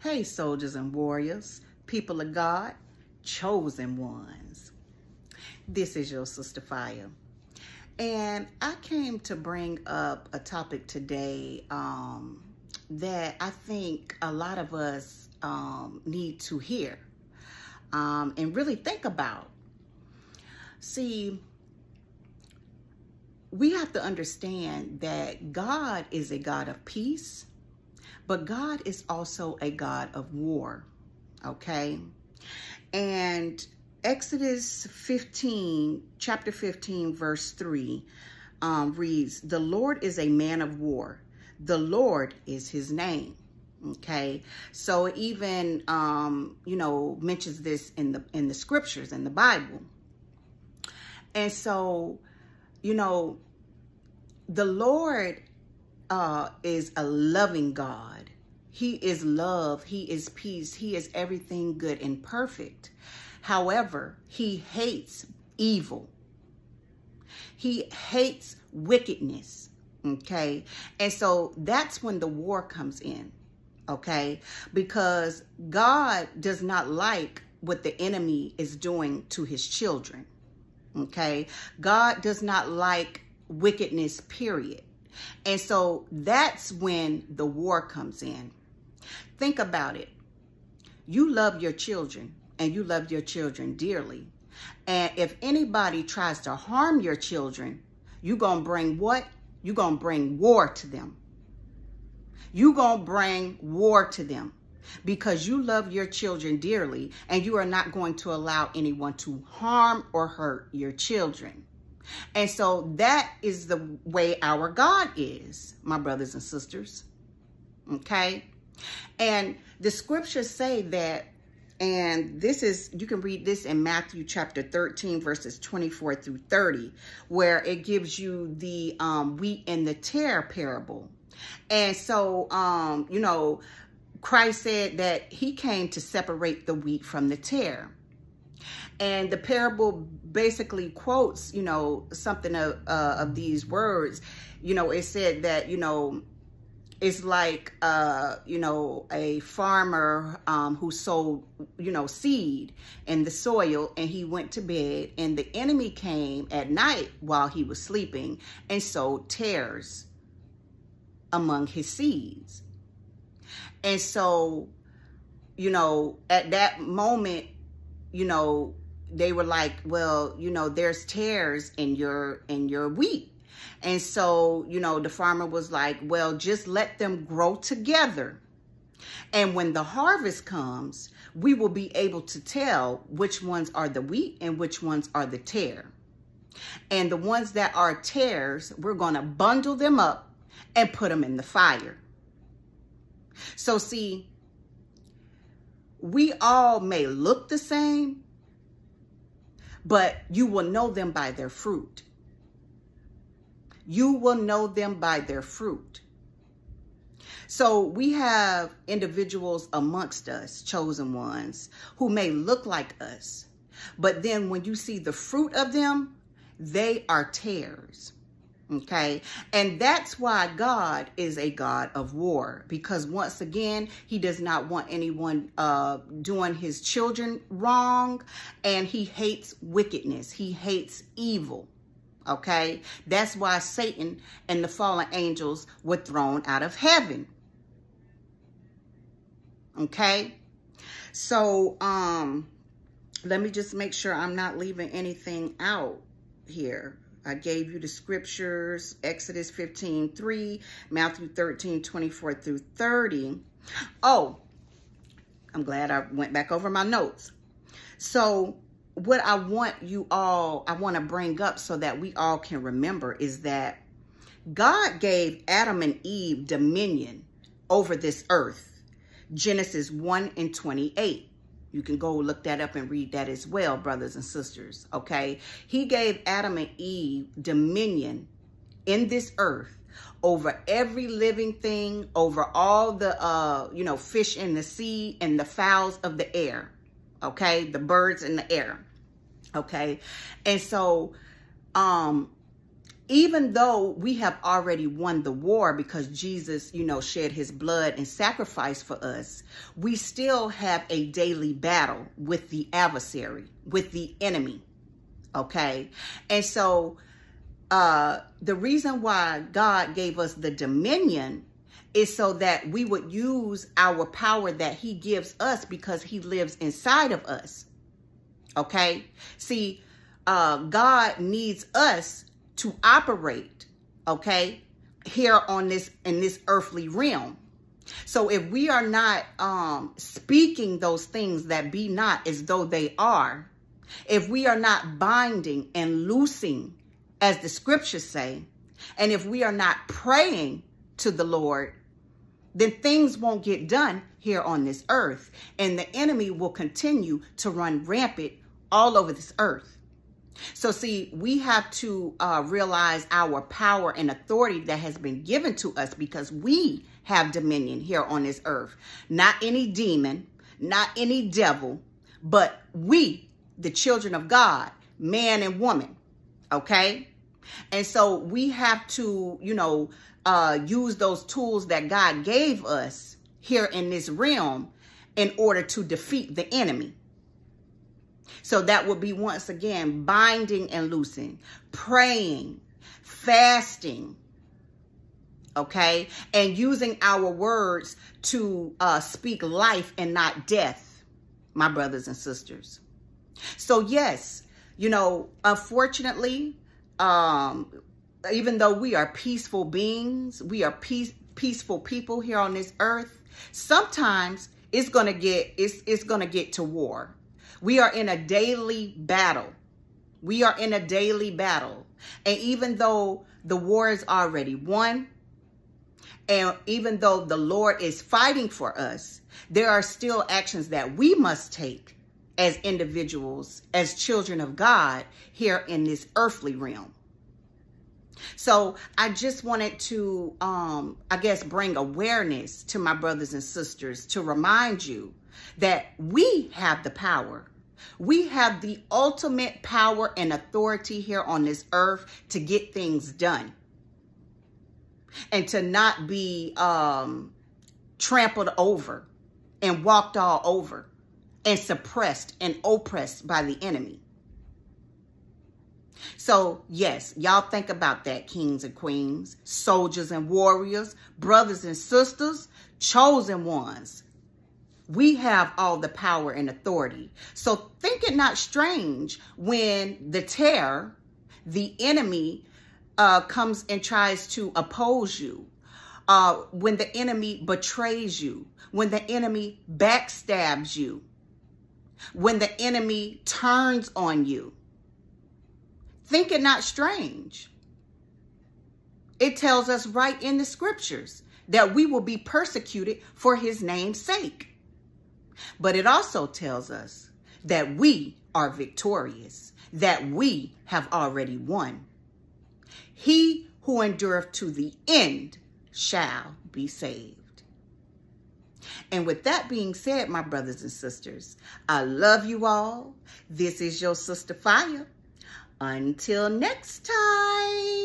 Hey, soldiers and warriors, people of God, chosen ones. This is your sister Fire. And I came to bring up a topic today that I think a lot of us need to hear and really think about. See, we have to understand that God is a God of peace, but God is also a God of war, okay? And Exodus 15, chapter 15, verse 3 reads, "The Lord is a man of war. The Lord is his name." Okay, so it even, mentions this in the scriptures, in the Bible. And so, the Lord is a loving God. He is love. He is peace. He is everything good and perfect. However, he hates evil. He hates wickedness. Okay. And so that's when the war comes in. Okay. Because God does not like what the enemy is doing to his children. Okay. God does not like wickedness, period. And so that's when the war comes in. Think about it. You love your children and you love your children dearly. And if anybody tries to harm your children, you're going to bring what? You're going to bring war to them. You're going to bring war to them because you love your children dearly and you are not going to allow anyone to harm or hurt your children. And so that is the way our God is, my brothers and sisters. Okay. And the scriptures say that, and this is, you can read this in Matthew chapter 13, verses 24 through 30, where it gives you the wheat and the tare parable. And so, Christ said that he came to separate the wheat from the tare. And the parable basically quotes, something of these words. It said that, it's like, a farmer who sowed, seed in the soil, and he went to bed, and the enemy came at night while he was sleeping and sowed tares among his seeds. And so, at that moment, they were like, well, there's tares in your wheat. And so, the farmer was like, well, just let them grow together. And when the harvest comes, we will be able to tell which ones are the wheat and which ones are the tare. And the ones that are tares, we're going to bundle them up and put them in the fire. So see, we all may look the same, but you will know them by their fruit. You will know them by their fruit. So we have individuals amongst us, chosen ones, who may look like us, but then when you see the fruit of them, they are tares. Okay. And that's why God is a God of war, because once again, he does not want anyone doing his children wrong, and he hates wickedness. He hates evil. Okay. That's why Satan and the fallen angels were thrown out of heaven. Okay. So, let me just make sure I'm not leaving anything out here. I gave you the scriptures, Exodus 15:3, Matthew 13:24 through 30. Oh, I'm glad I went back over my notes. So what I want to bring up so that we all can remember is that God gave Adam and Eve dominion over this earth. Genesis 1:28. You can go look that up and read that as well, brothers and sisters, okay? He gave Adam and Eve dominion in this earth over every living thing, over all the, fish in the sea and the fowls of the air, okay? The birds in the air, okay? And so even though we have already won the war because Jesus, you know, shed his blood and sacrificed for us, we still have a daily battle with the adversary, with the enemy. Okay. And so the reason why God gave us the dominion is so that we would use our power that he gives us because he lives inside of us. Okay. See, God needs us to operate, okay, here on this, in this earthly realm. So if we are not speaking those things that be not as though they are, if we are not binding and loosing, as the scriptures say, and if we are not praying to the Lord, then things won't get done here on this earth. And the enemy will continue to run rampant all over this earth. So see, we have to realize our power and authority that has been given to us because we have dominion here on this earth. Not any demon, not any devil, but we, the children of God, man and woman. Okay. And so we have to, you know, use those tools that God gave us here in this realm in order to defeat the enemy. So that would be, once again, binding and loosing, praying, fasting, okay, and using our words to speak life and not death, my brothers and sisters. So yes, you know, unfortunately, even though we are peaceful beings, we are peaceful people here on this earth, sometimes it's gonna get to war. We are in a daily battle. We are in a daily battle. And even though the war is already won, and even though the Lord is fighting for us, there are still actions that we must take as individuals, as children of God here in this earthly realm. So I just wanted to, I guess, bring awareness to my brothers and sisters to remind you that we have the power. We have the ultimate power and authority here on this earth to get things done and to not be trampled over and walked all over and suppressed and oppressed by the enemy. So yes, y'all think about that, kings and queens, soldiers and warriors, brothers and sisters, chosen ones. We have all the power and authority. So think it not strange when the terror, the enemy, comes and tries to oppose you, when the enemy betrays you, when the enemy backstabs you, when the enemy turns on you. Think it not strange. It tells us right in the scriptures that we will be persecuted for his name's sake. But it also tells us that we are victorious, that we have already won. He who endureth to the end shall be saved. And with that being said, my brothers and sisters, I love you all. This is your sister Fire. Until next time.